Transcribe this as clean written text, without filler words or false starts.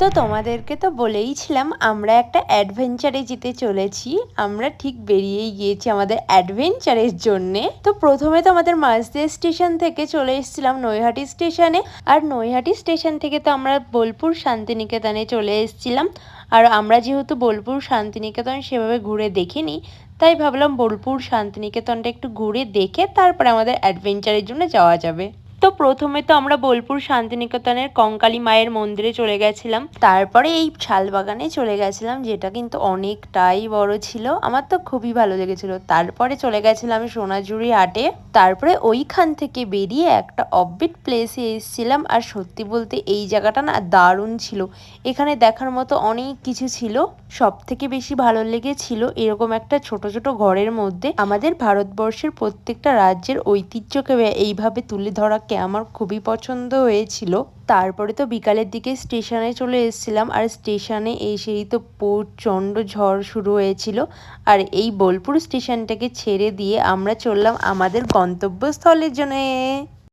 তো তোমাদেরকে তো বলেইছিলাম আমরা একটা অ্যাডভেঞ্চারে যেতে চলেছি। আমরা ঠিক বেরিয়েই গিয়েছি আমাদের অ্যাডভেঞ্চারের জন্যে। তো প্রথমে তো আমাদের মাঝদিয়া স্টেশন থেকে চলে এসেছিলাম নৈহাটি স্টেশনে, আর নৈহাটি স্টেশন থেকে তো আমরা বোলপুর শান্তিনিকেতনে চলে এসেছিলাম। আর আমরা যেহেতু বোলপুর শান্তিনিকেতন সেভাবে ঘুরে দেখিনি, তাই ভাবলাম বোলপুর শান্তিনিকেতনটা একটু ঘুরে দেখে তারপরে আমাদের অ্যাডভেঞ্চারের জন্য যাওয়া যাবে। তো প্রথমে তো আমরা বোলপুর শান্তিনিকেতনের কঙ্কালী মায়ের মন্দিরে চলে গেছিলাম, তারপরে এই শালবাগানে চলে গেছিলাম, যেটা কিন্তু অনেকটাই বড় ছিল, আমার তো খুবই ভালো লেগেছিল। তারপরে চলে গেছিলাম সোনাঝুরি হাটে, তারপরে ওইখান থেকে বেরিয়ে একটা অফবিট প্লেসে এসেছিলাম। আর সত্যি বলতে এই জায়গাটা না দারুণ ছিল, এখানে দেখার মতো অনেক কিছু ছিল। সব থেকে বেশি ভালো লেগেছিল এরকম একটা ছোট ছোট ঘরের মধ্যে আমাদের ভারতবর্ষের প্রত্যেকটা রাজ্যের ঐতিহ্যকে এইভাবে তুলে ধরাকে আমার খুবই পছন্দ হয়েছিল। তারপরে তো বিকালের দিকে স্টেশনে চলে এসেছিলাম, আর স্টেশনে এসেই তো প্রচণ্ড ঝড় শুরু হয়েছিল। আর এই বোলপুর স্টেশনটাকে ছেড়ে দিয়ে আমরা চললাম আমাদের গন্তব্যস্থলের জন্য।